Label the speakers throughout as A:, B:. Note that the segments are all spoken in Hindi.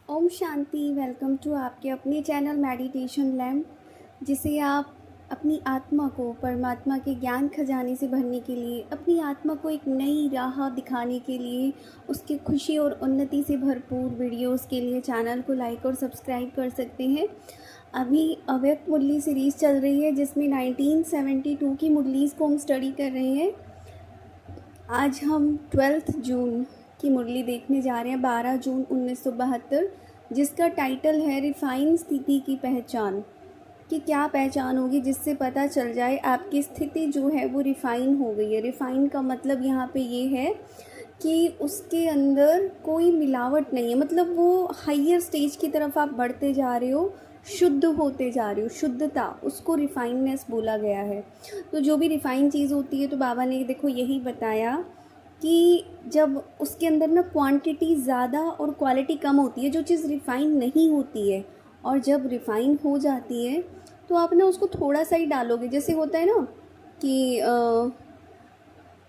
A: ओम शांति। वेलकम टू आपके अपने चैनल मेडिटेशन लैम्प, जिसे आप अपनी आत्मा को परमात्मा के ज्ञान खजाने से भरने के लिए, अपनी आत्मा को एक नई राह दिखाने के लिए, उसकी खुशी और उन्नति से भरपूर वीडियोस के लिए चैनल को लाइक और सब्सक्राइब कर सकते हैं। अभी अव्यक्त मुरली सीरीज़ चल रही है, जिसमें 1972 की मुरलीज़ को हम स्टडी कर रहे हैं। आज हम 12 जून की मुरली देखने जा रहे हैं, 12 जून 1972, जिसका टाइटल है रिफाइन स्थिति की पहचान। कि क्या पहचान होगी जिससे पता चल जाए आपकी स्थिति जो है वो रिफ़ाइन हो गई है। रिफ़ाइन का मतलब यहाँ पे ये है कि उसके अंदर कोई मिलावट नहीं है, मतलब वो हायर स्टेज की तरफ आप बढ़ते जा रहे हो, शुद्ध होते जा रहे हो। शुद्धता, उसको रिफ़ाइननेस बोला गया है। तो जो भी रिफ़ाइन चीज़ होती है, तो बाबा ने देखो यही बताया कि जब उसके अंदर ना क्वांटिटी ज़्यादा और क्वालिटी कम होती है, जो चीज़ रिफ़ाइन नहीं होती है, और जब रिफ़ाइन हो जाती है तो आप ना उसको थोड़ा सा ही डालोगे। जैसे होता है ना कि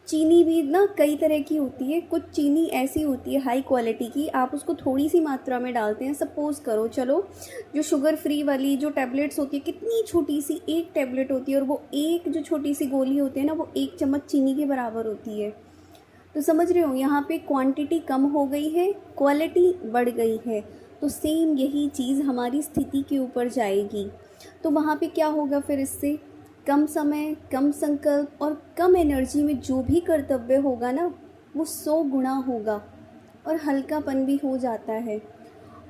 A: चीनी भी ना कई तरह की होती है। कुछ चीनी ऐसी होती है हाई क्वालिटी की, आप उसको थोड़ी सी मात्रा में डालते हैं। सपोज़ करो, चलो जो शुगर फ्री वाली जो टैबलेट्स होती है, कितनी छोटी सी एक टैबलेट होती है, और वो एक जो छोटी सी गोली होती है ना, वो 1 चम्मच चीनी के बराबर होती है। तो समझ रहे हो, यहाँ पे क्वांटिटी कम हो गई है, क्वालिटी बढ़ गई है। तो सेम यही चीज़ हमारी स्थिति के ऊपर जाएगी। तो वहाँ पे क्या होगा फिर? इससे कम समय, कम संकल्प और कम एनर्जी में जो भी कर्तव्य होगा ना, वो 100 गुना होगा, और हल्कापन भी हो जाता है।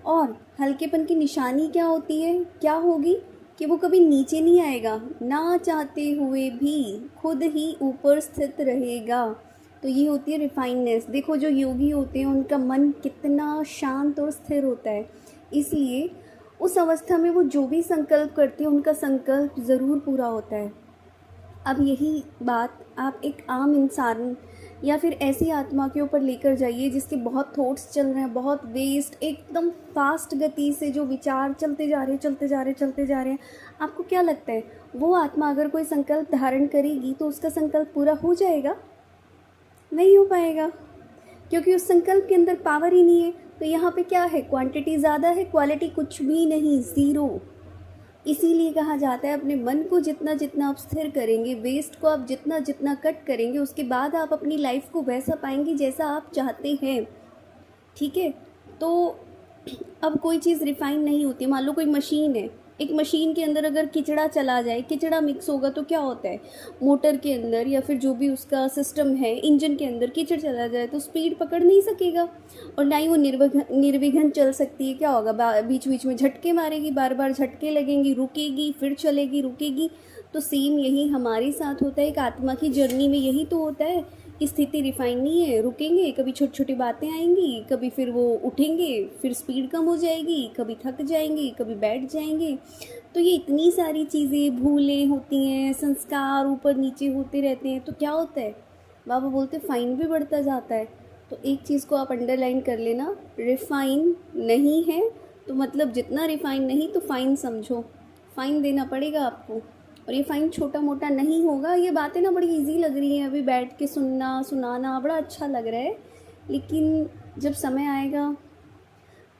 A: और हल्केपन की निशानी क्या होती है, क्या होगी? कि वो कभी नीचे नहीं आएगा, ना चाहते हुए भी खुद ही ऊपर स्थित रहेगा। तो ये होती है रिफाइननेस। देखो जो योगी होते हैं, उनका मन कितना शांत और स्थिर होता है, इसलिए उस अवस्था में वो जो भी संकल्प करते हैं, उनका संकल्प ज़रूर पूरा होता है। अब यही बात आप एक आम इंसान या फिर ऐसी आत्मा के ऊपर लेकर जाइए जिसके बहुत थॉट्स चल रहे हैं, बहुत वेस्ट, एकदम फास्ट गति से जो विचार चलते जा रहे हैं। आपको क्या लगता है, वो आत्मा अगर कोई संकल्प धारण करेगी तो उसका संकल्प पूरा हो जाएगा? नहीं हो पाएगा, क्योंकि उस संकल्प के अंदर पावर ही नहीं है। तो यहाँ पे क्या है? क्वांटिटी ज़्यादा है, क्वालिटी कुछ भी नहीं, ज़ीरो। इसीलिए कहा जाता है अपने मन को जितना जितना आप स्थिर करेंगे, वेस्ट को आप जितना जितना कट करेंगे, उसके बाद आप अपनी लाइफ को वैसा पाएंगे जैसा आप चाहते हैं। ठीक है? तो अब कोई चीज़ रिफ़ाइन नहीं होती। मान लो कोई मशीन है, एक मशीन के अंदर अगर कीचड़ा चला जाए, कीचड़ा मिक्स होगा, तो क्या होता है? मोटर के अंदर या फिर जो भी उसका सिस्टम है, इंजन के अंदर कीचड़ चला जाए तो स्पीड पकड़ नहीं सकेगा, और ना ही वो निर्विघ्न चल सकती है। क्या होगा? बीच बीच में झटके मारेगी, बार बार झटके लगेंगी, रुकेगी, फिर चलेगी, रुकेगी। तो सेम यही हमारे साथ होता है, एक आत्मा की जर्नी में यही तो होता है कि स्थिति रिफाइन नहीं है, रुकेंगे, कभी छोटी छोटी बातें आएंगी, कभी फिर वो उठेंगे, फिर स्पीड कम हो जाएगी, कभी थक जाएंगे, कभी बैठ जाएंगे। तो ये इतनी सारी चीज़ें, भूलें होती हैं, संस्कार ऊपर नीचे होते रहते हैं। तो क्या होता है? बाबा बोलते फाइन भी बढ़ता जाता है। तो एक चीज़ को आप अंडरलाइन कर लेना, रिफाइन नहीं है तो मतलब जितना रिफाइन नहीं तो फ़ाइन समझो, फ़ाइन देना पड़ेगा आपको। और ये फ़ाइन छोटा मोटा नहीं होगा। ये बातें ना बड़ी इजी लग रही हैं, अभी बैठ के सुनाना बड़ा अच्छा लग रहा है, लेकिन जब समय आएगा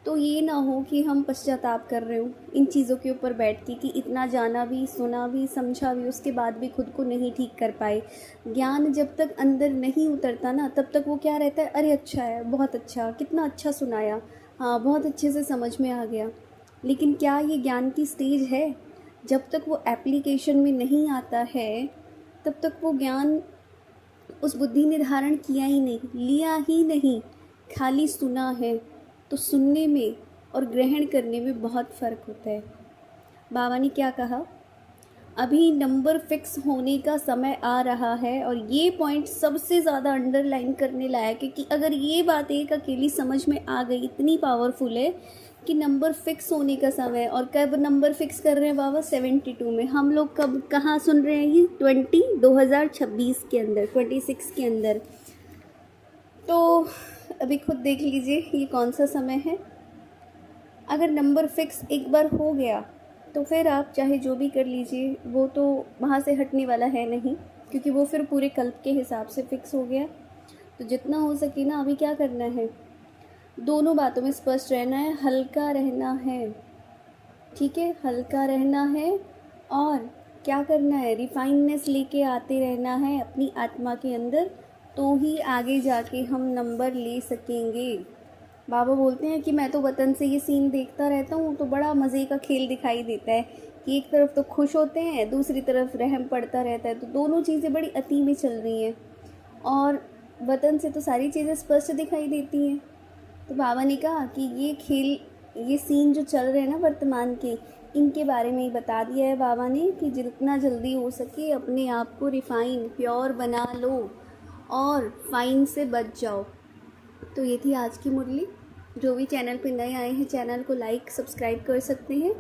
A: तो ये ना हो कि हम पश्चाताप कर रहे हो इन चीज़ों के ऊपर बैठ के, कि इतना जाना भी, सुना भी, समझा भी, उसके बाद भी खुद को नहीं ठीक कर पाए। ज्ञान जब तक अंदर नहीं उतरता ना, तब तक वो क्या रहता है? अरे अच्छा है, बहुत अच्छा, कितना अच्छा सुनाया, हाँ बहुत अच्छे से समझ में आ गया। लेकिन क्या ये ज्ञान की स्टेज है? जब तक वो एप्लीकेशन में नहीं आता है, तब तक वो ज्ञान उस बुद्धि ने धारण किया ही नहीं, लिया ही नहीं, खाली सुना है। तो सुनने में और ग्रहण करने में बहुत फ़र्क होता है। बाबा ने क्या कहा? अभी नंबर फिक्स होने का समय आ रहा है, और ये पॉइंट सबसे ज़्यादा अंडरलाइन करने लायक है कि अगर ये बात एक अकेली समझ में आ गई, इतनी पावरफुल है कि नंबर फिक्स होने का समय। और कब नंबर फिक्स कर रहे हैं बाबा? 72 में। हम लोग कब, कहाँ सुन रहे हैं ये? 2026 के अंदर, 26 के अंदर। तो अभी खुद देख लीजिए ये कौन सा समय है। अगर नंबर फिक्स एक बार हो गया तो फिर आप चाहे जो भी कर लीजिए, वो तो वहाँ से हटने वाला है नहीं, क्योंकि वो फिर पूरे कल्प के हिसाब से फिक्स हो गया। तो जितना हो सके ना, अभी क्या करना है? दोनों बातों में स्पष्ट रहना है, हल्का रहना है, ठीक है, हल्का रहना है। और क्या करना है, रिफाइननेस लेके आते रहना है अपनी आत्मा के अंदर, तो ही आगे जाके हम नंबर ले सकेंगे। बाबा बोलते हैं कि मैं तो वतन से ये सीन देखता रहता हूँ तो बड़ा मज़े का खेल दिखाई देता है कि एक तरफ तो खुश होते हैं, दूसरी तरफ रहम पड़ता रहता है, तो दोनों चीज़ें बड़ी अति में चल रही हैं। और वतन से तो सारी चीज़ें स्पष्ट दिखाई देती हैं। तो बाबा ने कहा कि ये खेल, ये सीन जो चल रहे हैं ना वर्तमान के, इनके बारे में ही बता दिया है बाबा ने कि जितना जल्दी हो सके अपने आप को रिफ़ाइन प्योर बना लो और फाइन से बच जाओ। तो ये थी आज की मुरली। जो भी चैनल पे नए आए हैं चैनल को लाइक सब्सक्राइब कर सकते हैं।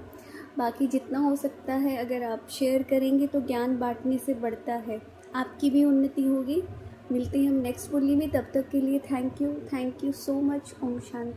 A: बाकी जितना हो सकता है अगर आप शेयर करेंगे तो ज्ञान बांटने से बढ़ता है, आपकी भी उन्नति होगी। मिलते हैं हम नेक्स्ट मुरली में, तब तक के लिए थैंक यू सो मच। ओम शांति।